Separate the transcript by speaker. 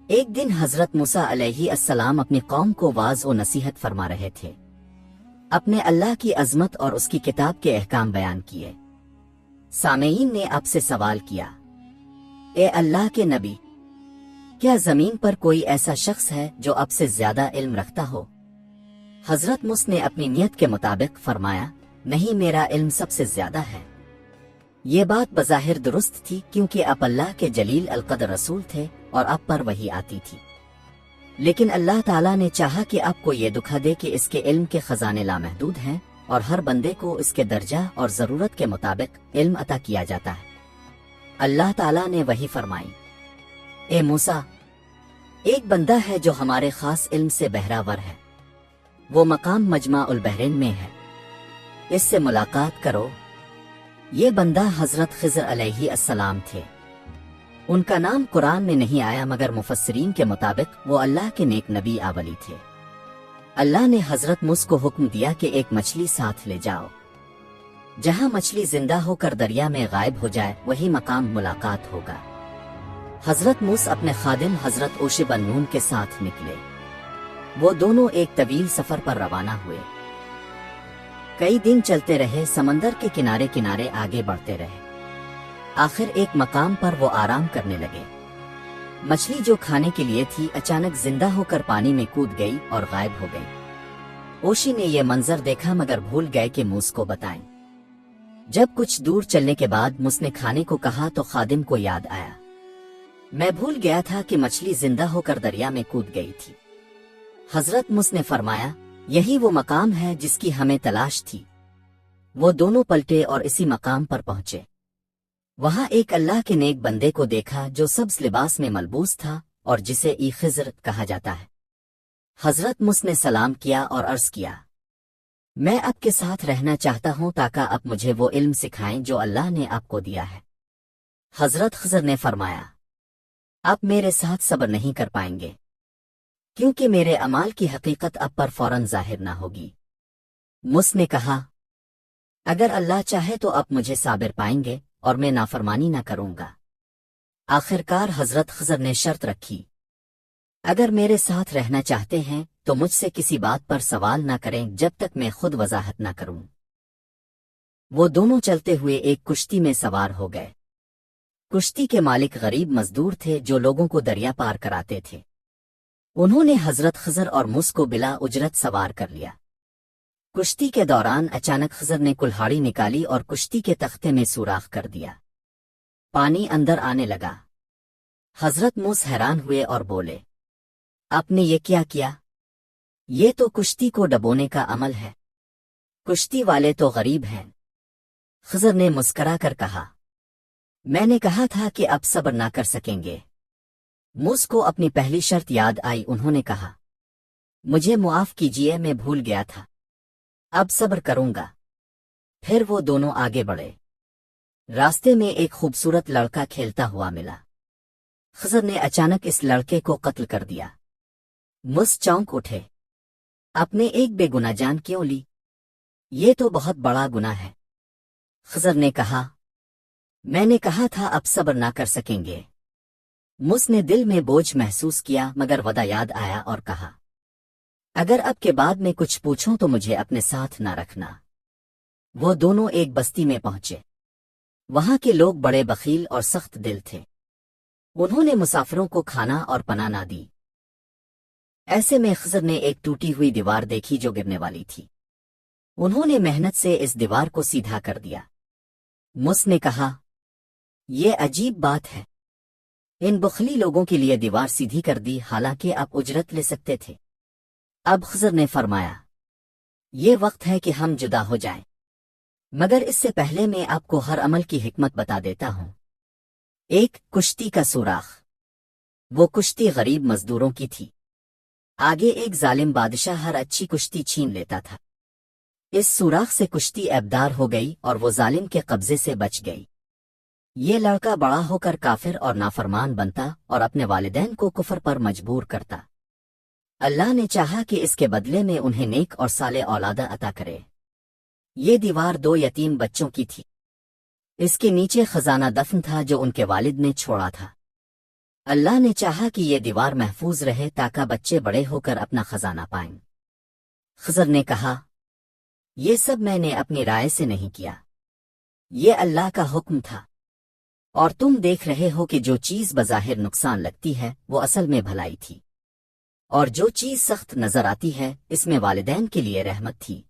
Speaker 1: ایک دن حضرت موسیٰ علیہ السلام اپنی قوم کو واعظ و نصیحت فرما رہے تھے، اپنے اللہ کی عظمت اور اس کی کتاب کے احکام بیان کیے۔ سامعین نے اب سے سوال کیا، اے اللہ کے نبی، کیا زمین پر کوئی ایسا شخص ہے جو اب سے زیادہ علم رکھتا ہو؟ حضرت موسیٰ نے اپنی نیت کے مطابق فرمایا، نہیں، میرا علم سب سے زیادہ ہے۔ یہ بات بظاہر درست تھی کیونکہ اب اللہ کے جلیل القدر رسول تھے اور اب پر وحی آتی تھی، لیکن اللہ تعالیٰ نے چاہا کہ اب کو یہ دکھا دے کہ اس کے علم کے خزانے لامحدود ہیں اور ہر بندے کو اس کے درجہ اور ضرورت کے مطابق علم عطا کیا جاتا ہے۔ اللہ تعالیٰ نے وحی فرمائی، اے موسیٰ، ایک بندہ ہے جو ہمارے خاص علم سے بہرہ ہے، وہ مقام مجمع البحرین میں ہے، اس سے ملاقات کرو۔ یہ بندہ حضرت خضر علیہ السلام تھے۔ ان کا نام قرآن میں نہیں آیا مگر مفسرین کے مطابق وہ اللہ کے نیک نبی اولی تھے۔ اللہ نے حضرت موسیٰ کو حکم دیا کہ ایک مچھلی ساتھ لے جاؤ، جہاں مچھلی زندہ ہو کر دریا میں غائب ہو جائے وہی مقام ملاقات ہوگا۔ حضرت موسیٰ اپنے خادم حضرت یوشع بن نون کے ساتھ نکلے۔ وہ دونوں ایک طویل سفر پر روانہ ہوئے۔ کئی دن چلتے رہے، سمندر کے کنارے کنارے آگے بڑھتے رہے۔ آخر ایک مقام پر وہ آرام کرنے لگے۔ مچھلی جو کھانے کے لیے تھی اچانک زندہ ہو کر پانی میں کود گئی اور غائب ہو گئی۔ یوشع نے یہ منظر دیکھا مگر بھول گئے کہ موسیٰ کو بتائیں۔ جب کچھ دور چلنے کے بعد موسیٰ نے کھانے کو کہا تو خادم کو یاد آیا، میں بھول گیا تھا کہ مچھلی زندہ ہو کر دریا میں کود گئی تھی۔ حضرت موسیٰ نے فرمایا، یہی وہ مقام ہے جس کی ہمیں تلاش تھی۔ وہ دونوں پلٹے اور اسی مقام پر پہنچے۔ وہاں ایک اللہ کے نیک بندے کو دیکھا جو سبز لباس میں ملبوس تھا اور جسے خضر کہا جاتا ہے۔ حضرت موسیٰ نے سلام کیا اور عرض کیا، میں آپ کے ساتھ رہنا چاہتا ہوں تاکہ آپ مجھے وہ علم سکھائیں جو اللہ نے آپ کو دیا ہے۔ حضرت خضر نے فرمایا، آپ میرے ساتھ صبر نہیں کر پائیں گے، کیونکہ میرے اعمال کی حقیقت اب پر فوراً ظاہر نہ ہوگی۔ موسیٰ نے کہا، اگر اللہ چاہے تو آپ مجھے صابر پائیں گے اور میں نافرمانی نہ کروں گا۔ آخرکار حضرت خضر نے شرط رکھی، اگر میرے ساتھ رہنا چاہتے ہیں تو مجھ سے کسی بات پر سوال نہ کریں جب تک میں خود وضاحت نہ کروں۔ وہ دونوں چلتے ہوئے ایک کشتی میں سوار ہو گئے۔ کشتی کے مالک غریب مزدور تھے جو لوگوں کو دریا پار کراتے تھے۔ انہوں نے حضرت خضر اور موسیٰ کو بلا اجرت سوار کر لیا۔ کشتی کے دوران اچانک خضر نے کلہاڑی نکالی اور کشتی کے تختے میں سوراخ کر دیا۔ پانی اندر آنے لگا۔ حضرت موسیٰ حیران ہوئے اور بولے، آپ نے یہ کیا کیا؟ یہ تو کشتی کو ڈبونے کا عمل ہے، کشتی والے تو غریب ہیں۔ خضر نے مسکرا کر کہا، میں نے کہا تھا کہ اب صبر نہ کر سکیں گے۔ موسیٰ کو اپنی پہلی شرط یاد آئی۔ انہوں نے کہا، مجھے معاف کیجیے، میں بھول گیا تھا، اب صبر کروں گا۔ پھر وہ دونوں آگے بڑھے۔ راستے میں ایک خوبصورت لڑکا کھیلتا ہوا ملا۔ خضر نے اچانک اس لڑکے کو قتل کر دیا۔ موسیٰ چونک اٹھے، آپ نے ایک بے گناہ جان کیوں لی؟ یہ تو بہت بڑا گناہ ہے۔ خضر نے کہا، میں نے کہا تھا اب صبر نہ کر سکیں گے۔ موسیٰ نے دل میں بوجھ محسوس کیا مگر وعدہ یاد آیا اور کہا، اگر اب کے بعد میں کچھ پوچھوں تو مجھے اپنے ساتھ نہ رکھنا۔ وہ دونوں ایک بستی میں پہنچے۔ وہاں کے لوگ بڑے بخیل اور سخت دل تھے۔ انہوں نے مسافروں کو کھانا اور پناہ نہ دی۔ ایسے میں خضر نے ایک ٹوٹی ہوئی دیوار دیکھی جو گرنے والی تھی۔ انہوں نے محنت سے اس دیوار کو سیدھا کر دیا۔ موسیٰ نے کہا، یہ عجیب بات ہے، ان بخلی لوگوں کے لیے دیوار سیدھی کر دی حالانکہ آپ اجرت لے سکتے تھے۔ اب خضر نے فرمایا، یہ وقت ہے کہ ہم جدا ہو جائیں، مگر اس سے پہلے میں آپ کو ہر عمل کی حکمت بتا دیتا ہوں۔ ایک، کشتی کا سوراخ۔ وہ کشتی غریب مزدوروں کی تھی۔ آگے ایک ظالم بادشاہ ہر اچھی کشتی چھین لیتا تھا۔ اس سوراخ سے کشتی عیبدار ہو گئی اور وہ ظالم کے قبضے سے بچ گئی۔ یہ لڑکا بڑا ہو کر کافر اور نافرمان بنتا اور اپنے والدین کو کفر پر مجبور کرتا۔ اللہ نے چاہا کہ اس کے بدلے میں انہیں نیک اور صالح اولاد عطا کرے۔ یہ دیوار 2 یتیم بچوں کی تھی۔ اس کے نیچے خزانہ دفن تھا جو ان کے والد نے چھوڑا تھا۔ اللہ نے چاہا کہ یہ دیوار محفوظ رہے تاکہ بچے بڑے ہو کر اپنا خزانہ پائیں۔ خضر نے کہا، یہ سب میں نے اپنی رائے سے نہیں کیا، یہ اللہ کا حکم تھا، اور تم دیکھ رہے ہو کہ جو چیز بظاہر نقصان لگتی ہے وہ اصل میں بھلائی تھی، اور جو چیز سخت نظر آتی ہے اس میں والدین کے لیے رحمت تھی۔